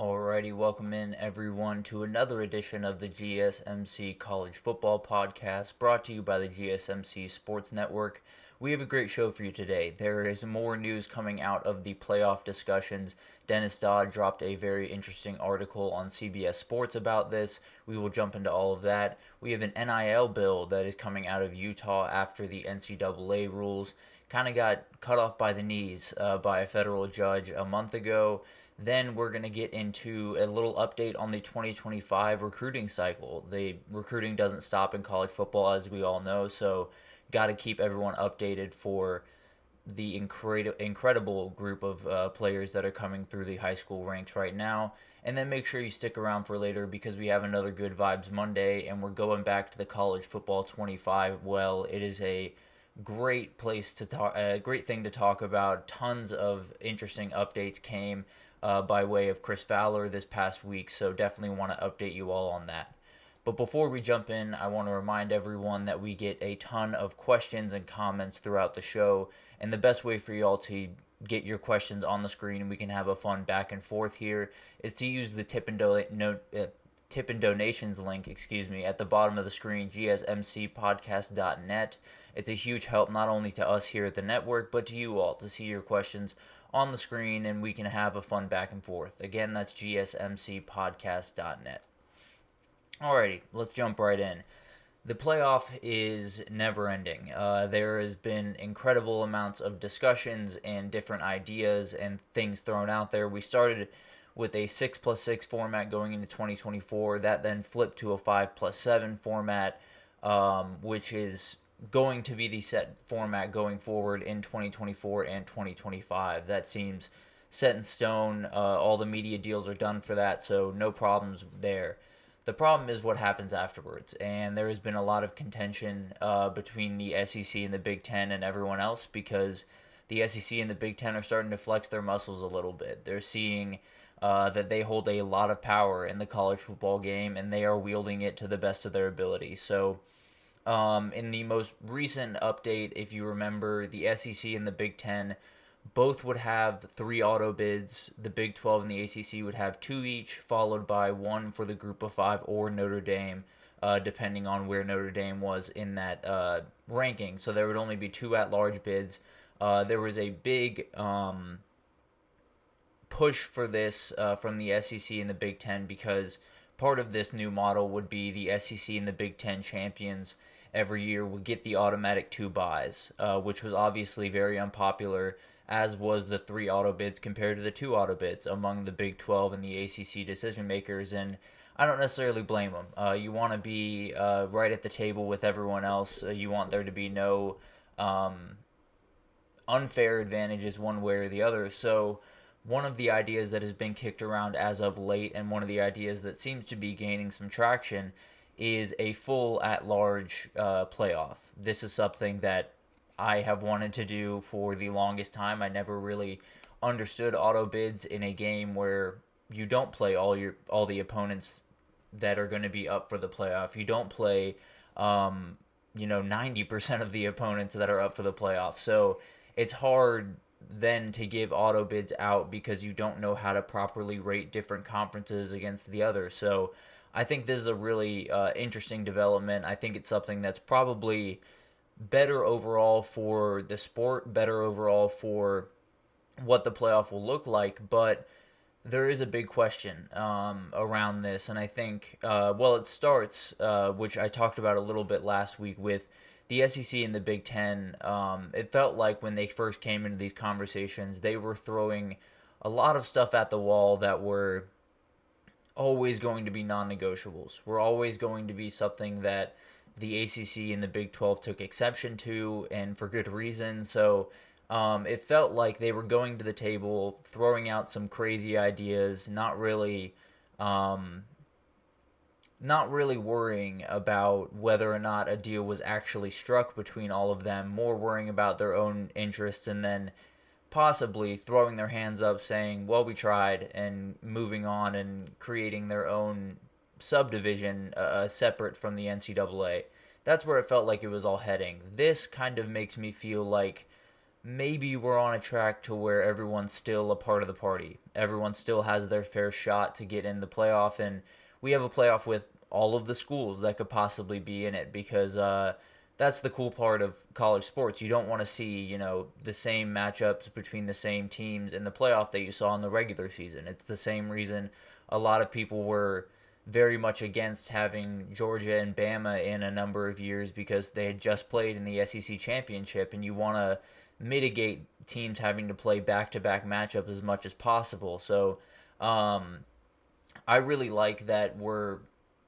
Alrighty, welcome in everyone to another edition of the GSMC College Football Podcast, brought to you by the GSMC Sports Network. We have a great show for you today. There is more news coming out of the playoff discussions. Dennis Dodd dropped a very interesting article on CBS Sports about this. We will jump into all of that. We have an NIL bill that is coming out of Utah after the NCAA rules kind of got cut off by the knees by a federal judge a month ago. Then we're going to get into a little update on the 2025 recruiting cycle. The recruiting doesn't stop in college football, as we all know, so got to keep everyone updated for the incredible group of players that are coming through the high school ranks right now. And then make sure you stick around for later because we have another Good Vibes Monday, and we're going back to the college football 25. Well, it is a great place to talk, a great thing to talk about. Tons of interesting updates came by way of Chris Fowler this past week, so definitely want to update you all on that. But before we jump in, I want to remind everyone that we get a ton of questions and comments throughout the show, and the best way for y'all to get your questions on the screen and we can have a fun back and forth here is to use the tip and donations link, at the bottom of the screen, gsmcpodcast.net. It's a huge help not only to us here at the network, but to you all to see your questions on the screen and we can have a fun back and forth. Again, that's gsmcpodcast.net. Alrighty, let's jump right in. The playoff is never ending. There has been incredible amounts of discussions and different ideas and things thrown out there. We started with a 6+6 format going into 2024. That then flipped to a 5+7 format, which is going to be the set format going forward in 2024 and 2025. That seems set in stone. All the media deals are done for that, so no problems there. The problem is what happens afterwards, and there has been a lot of contention between the SEC and the Big Ten and everyone else because the SEC and the Big Ten are starting to flex their muscles a little bit. They're seeing that they hold a lot of power in the college football game, and they are wielding it to the best of their ability. So in the most recent update, if you remember, the SEC and the Big Ten both would have 3 auto bids. The Big 12 and the ACC would have 2 each, followed by 1 for the Group of 5 or Notre Dame, depending on where Notre Dame was in that ranking. So there would only be 2 at-large bids. There was a big push for this from the SEC and the Big Ten because part of this new model would be the SEC and the Big Ten champions every year would get the automatic 2 buys, which was obviously very unpopular, as was the 3 auto bids compared to the 2 auto bids among the Big 12 and the ACC decision makers, and I don't necessarily blame them. You want to be right at the table with everyone else. You want there to be no unfair advantages one way or the other. So one of the ideas that has been kicked around as of late, and one of the ideas that seems to be gaining some traction, is a full at-large playoff. This is something that I have wanted to do for the longest time. I never really understood auto bids in a game where you don't play all the opponents that are going to be up for the playoff. You don't play 90% of the opponents that are up for the playoff. So it's hard then to give auto bids out because you don't know how to properly rate different conferences against the other. So I think this is a really interesting development. I think it's something that's probably better overall for the sport, better overall for what the playoff will look like, but there is a big question around this, and I think, it starts, which I talked about a little bit last week with the SEC and the Big Ten. It felt like when they first came into these conversations, they were throwing a lot of stuff at the wall that were always going to be non-negotiables. Were always going to be something that the ACC and the Big 12 took exception to, and for good reason. So it felt like they were going to the table, throwing out some crazy ideas, not really worrying about whether or not a deal was actually struck between all of them, more worrying about their own interests, and then possibly throwing their hands up saying, well, we tried, and moving on and creating their own subdivision separate from the NCAA. That's where it felt like it was all heading. This kind of makes me feel like maybe we're on a track to where everyone's still a part of the party. Everyone still has their fair shot to get in the playoff, and we have a playoff with all of the schools that could possibly be in it because that's the cool part of college sports. You don't want to see, the same matchups between the same teams in the playoff that you saw in the regular season. It's the same reason a lot of people were very much against having Georgia and Bama in a number of years because they had just played in the SEC championship, and you want to mitigate teams having to play back-to-back matchups as much as possible. So I really like that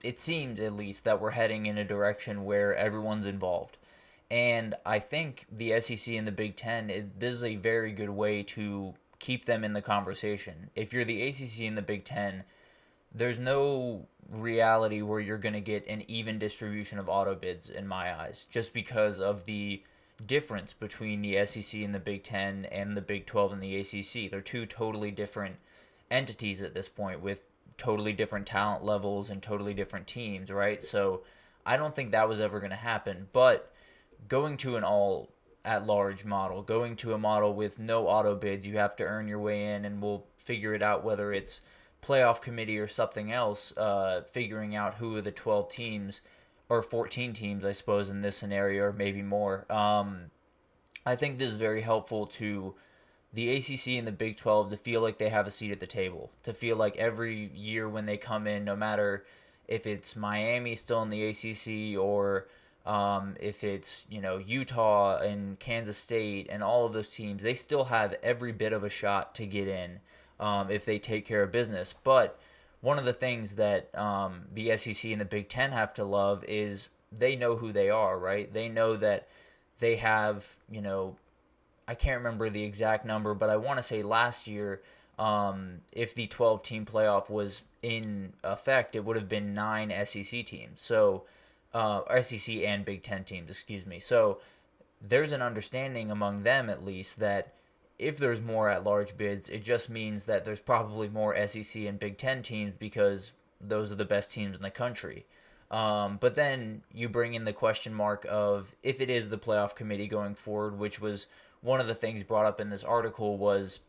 it seems at least that we're heading in a direction where everyone's involved. And I think the SEC and the Big Ten, this is a very good way to keep them in the conversation. If you're the ACC and the Big Ten, there's no reality where you're going to get an even distribution of auto bids in my eyes, just because of the difference between the SEC and the Big Ten and the Big 12 and the ACC. They're two totally different entities at this point with totally different talent levels and totally different teams, right? So I don't think that was ever going to happen. But going to an all at large model, going to a model with no auto bids, you have to earn your way in, and we'll figure it out whether it's playoff committee or something else, figuring out who are the 12 teams or 14 teams, I suppose, in this scenario, or maybe more. I think this is very helpful to the ACC and the Big 12 to feel like they have a seat at the table, to feel like every year when they come in, no matter if it's Miami still in the ACC or if it's Utah and Kansas State and all of those teams, they still have every bit of a shot to get in if they take care of business. But one of the things that the SEC and the Big Ten have to love is they know who they are, right? They know that they have, I can't remember the exact number, but I want to say last year, if the 12-team playoff was in effect, it would have been 9 SEC teams. So, SEC and Big Ten teams, excuse me. So, there's an understanding among them, at least, that if there's more at-large bids, it just means that there's probably more SEC and Big Ten teams because those are the best teams in the country. But then you bring in the question mark of if it is the playoff committee going forward, which was one of the things brought up in this article, was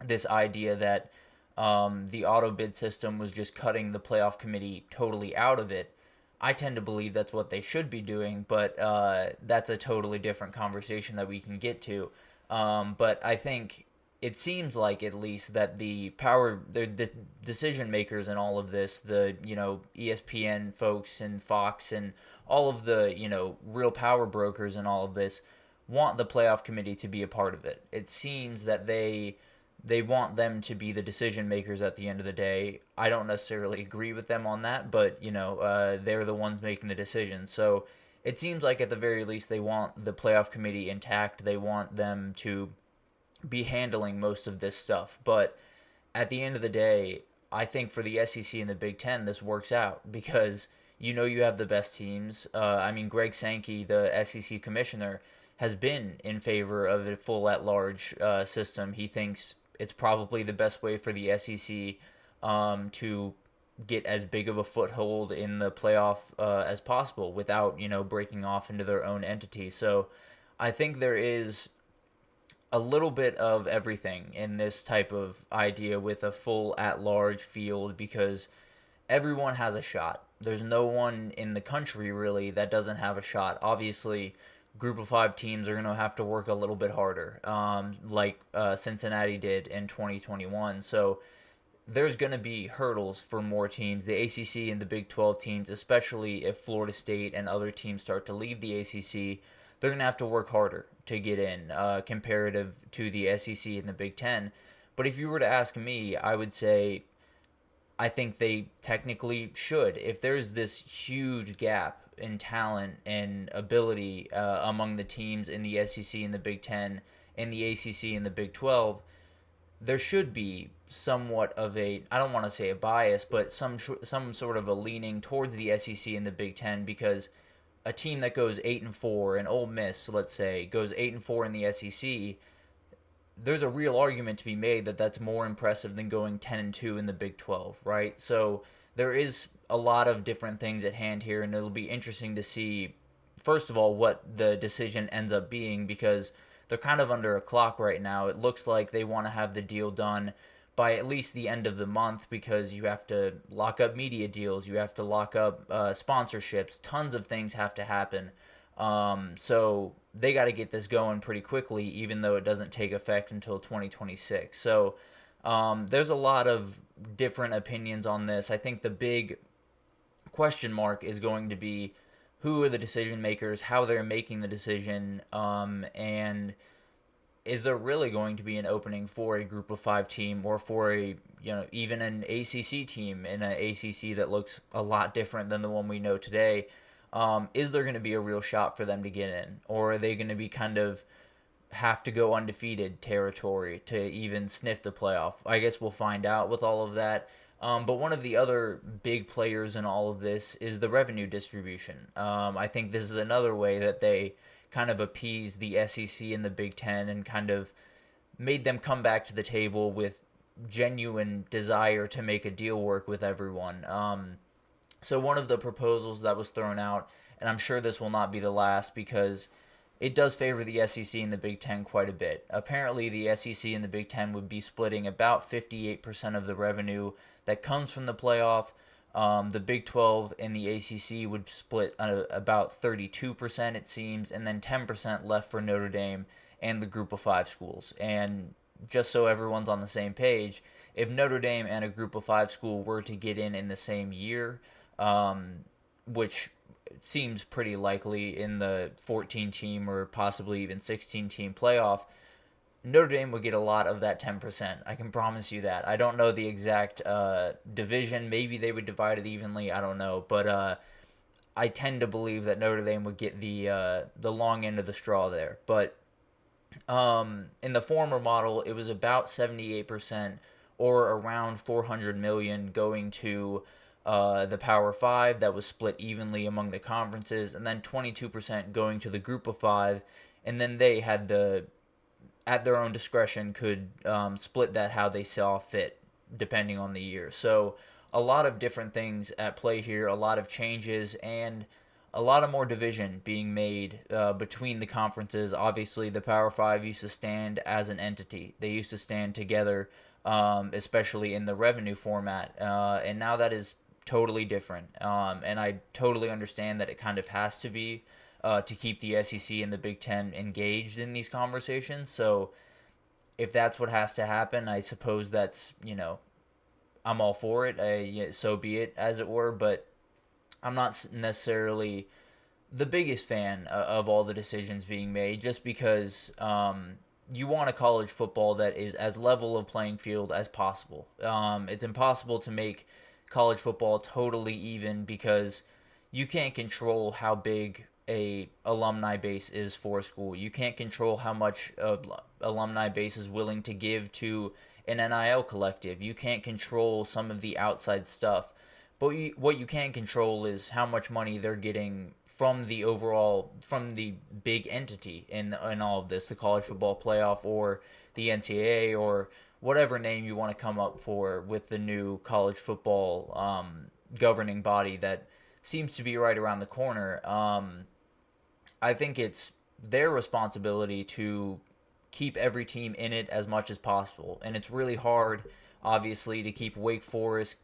this idea that the auto bid system was just cutting the playoff committee totally out of it. I tend to believe that's what they should be doing, but that's a totally different conversation that we can get to. But I think it seems like at least that the decision makers in all of this, the ESPN folks and Fox and all of the real power brokers and all of this want the playoff committee to be a part of it. It seems that they want them to be the decision makers at the end of the day. I don't necessarily agree with them on that, but they're the ones making the decisions. So it seems like at the very least they want the playoff committee intact. They want them to be handling most of this stuff. But at the end of the day, I think for the SEC and the Big Ten, this works out because you have the best teams. Greg Sankey, the SEC commissioner, has been in favor of a full at-large system. He thinks it's probably the best way for the SEC to get as big of a foothold in the playoff as possible without, breaking off into their own entity. So I think there is a little bit of everything in this type of idea with a full at-large field because everyone has a shot. There's no one in the country really that doesn't have a shot. Obviously, group of 5 teams are going to have to work a little bit harder, like Cincinnati did in 2021. So there's going to be hurdles for more teams. The ACC and the Big 12 teams, especially if Florida State and other teams start to leave the ACC, they're going to have to work harder to get in comparative to the SEC and the Big 10. But if you were to ask me, I would say I think they technically should. If there's this huge gap in talent and ability among the teams in the SEC and the Big 10 and the ACC and the Big 12, there should be somewhat of I don't want to say a bias, but some sort of a leaning towards the SEC and the Big 10 because a team that goes 8-4, and Ole Miss, let's say, goes 8-4 in the SEC, there's a real argument to be made that that's more impressive than going 10-2 in the Big 12, right? So there is a lot of different things at hand here, and it'll be interesting to see, first of all, what the decision ends up being, because they're kind of under a clock right now. It looks like they want to have the deal done by at least the end of the month because you have to lock up media deals, you have to lock up sponsorships, tons of things have to happen. So they got to get this going pretty quickly, even though it doesn't take effect until 2026. So there's a lot of different opinions on this. I think the big question mark is going to be who are the decision makers, how they're making the decision, and is there really going to be an opening for a group of five team or for a even an ACC team in an ACC that looks a lot different than the one we know today? Is there going to be a real shot for them to get in, or are they going to be kind of have to go undefeated territory to even sniff the playoff? I guess we'll find out with all of that. But one of the other big players in all of this is the revenue distribution. I think this is another way that they kind of appeased the SEC and the Big Ten and kind of made them come back to the table with genuine desire to make a deal work with everyone. So one of the proposals that was thrown out, and I'm sure this will not be the last because it does favor the SEC and the Big Ten quite a bit. Apparently, the SEC and the Big Ten would be splitting about 58% of the revenue that comes from the playoff. The Big 12 and the ACC would split about 32%, it seems, and then 10% left for Notre Dame and the group of five schools. And just so everyone's on the same page, if Notre Dame and a group of five school were to get in the same year, which seems pretty likely in the 14-team or possibly even 16-team playoff, Notre Dame would get a lot of that 10%. I can promise you that. I don't know the exact division. Maybe they would divide it evenly. I don't know. But I tend to believe that Notre Dame would get the long end of the straw there. But in the former model, it was about 78% or around $400 million going to the Power Five that was split evenly among the conferences, and then 22% going to the Group of Five, and then they had at their own discretion, could split that how they saw fit, depending on the year. So a lot of different things at play here, a lot of changes, and a lot of more division being made between the conferences. Obviously, the Power Five used to stand as an entity. They used to stand together, especially in the revenue format, and now that is totally different. And I totally understand that it kind of has to be to keep the SEC and the Big Ten engaged in these conversations. So if that's what has to happen, I suppose that's, I'm all for it. So be it, as it were. But I'm not necessarily the biggest fan of all the decisions being made, just because you want a college football that is as level of playing field as possible. It's impossible to make college football totally even because you can't control how big a alumni base is for a school. You can't control how much alumni base is willing to give to an NIL collective. You can't control some of the outside stuff. But what you can control is how much money they're getting from the big entity in all of this, the college football playoff or the NCAA or whatever name you want to come up for with the new college football governing body that seems to be right around the corner. I think it's their responsibility to keep every team in it as much as possible. And it's really hard, obviously, to keep Wake Forest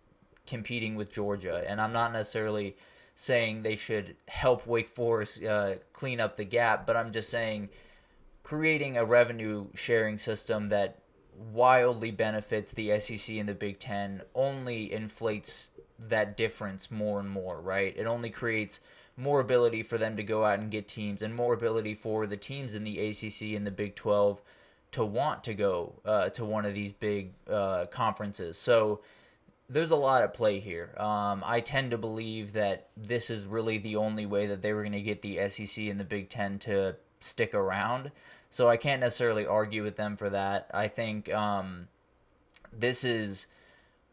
competing with Georgia. And I'm not necessarily saying they should help Wake Forest clean up the gap, but I'm just saying creating a revenue sharing system that wildly benefits the SEC and the Big Ten only inflates that difference more and more, right? It only creates more ability for them to go out and get teams, and more ability for the teams in the ACC and the Big 12 to want to go to one of these big conferences. So there's a lot at play here. I tend to believe that this is really the only way that they were going to get the SEC and the Big Ten to stick around. So I can't necessarily argue with them for that. I think this is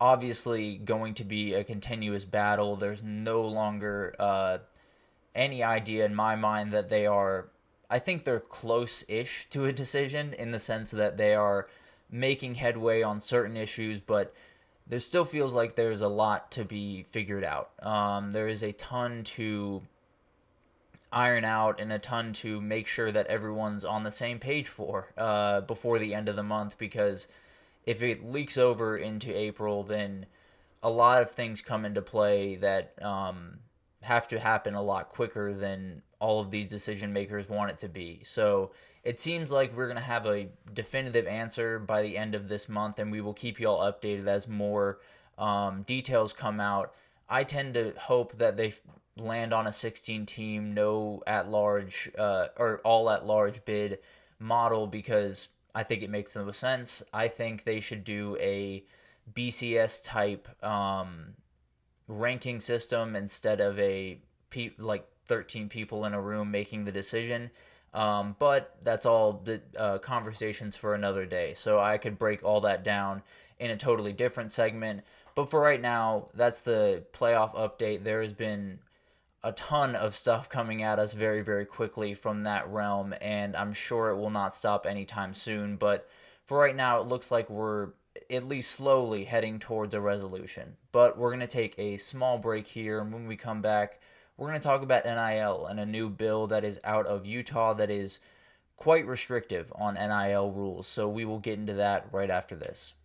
obviously going to be a continuous battle. There's no longer any idea in my mind that they are, I think they're close-ish to a decision in the sense that they are making headway on certain issues, but there still feels like there's a lot to be figured out. There is a ton to iron out and a ton to make sure that everyone's on the same page for before the end of the month, because if it leaks over into April, then a lot of things come into play that have to happen a lot quicker than all of these decision makers want it to be. So it seems like we're going to have a definitive answer by the end of this month, and we will keep you all updated as more details come out. I tend to hope that they land on a 16 team, no at large, or all at large bid model, because I think it makes the most sense. I think they should do a BCS type ranking system instead of like 13 people in a room making the decision. But that's all the conversations for another day. So I could break all that down in a totally different segment. But for right now, that's the playoff update. There has been a ton of stuff coming at us very, very quickly from that realm, and I'm sure it will not stop anytime soon. But for right now, it looks like we're at least slowly heading towards a resolution. But we're going to take a small break here, and when we come back, we're going to talk about NIL and a new bill that is out of Utah that is quite restrictive on NIL rules. So we will get into that right after this.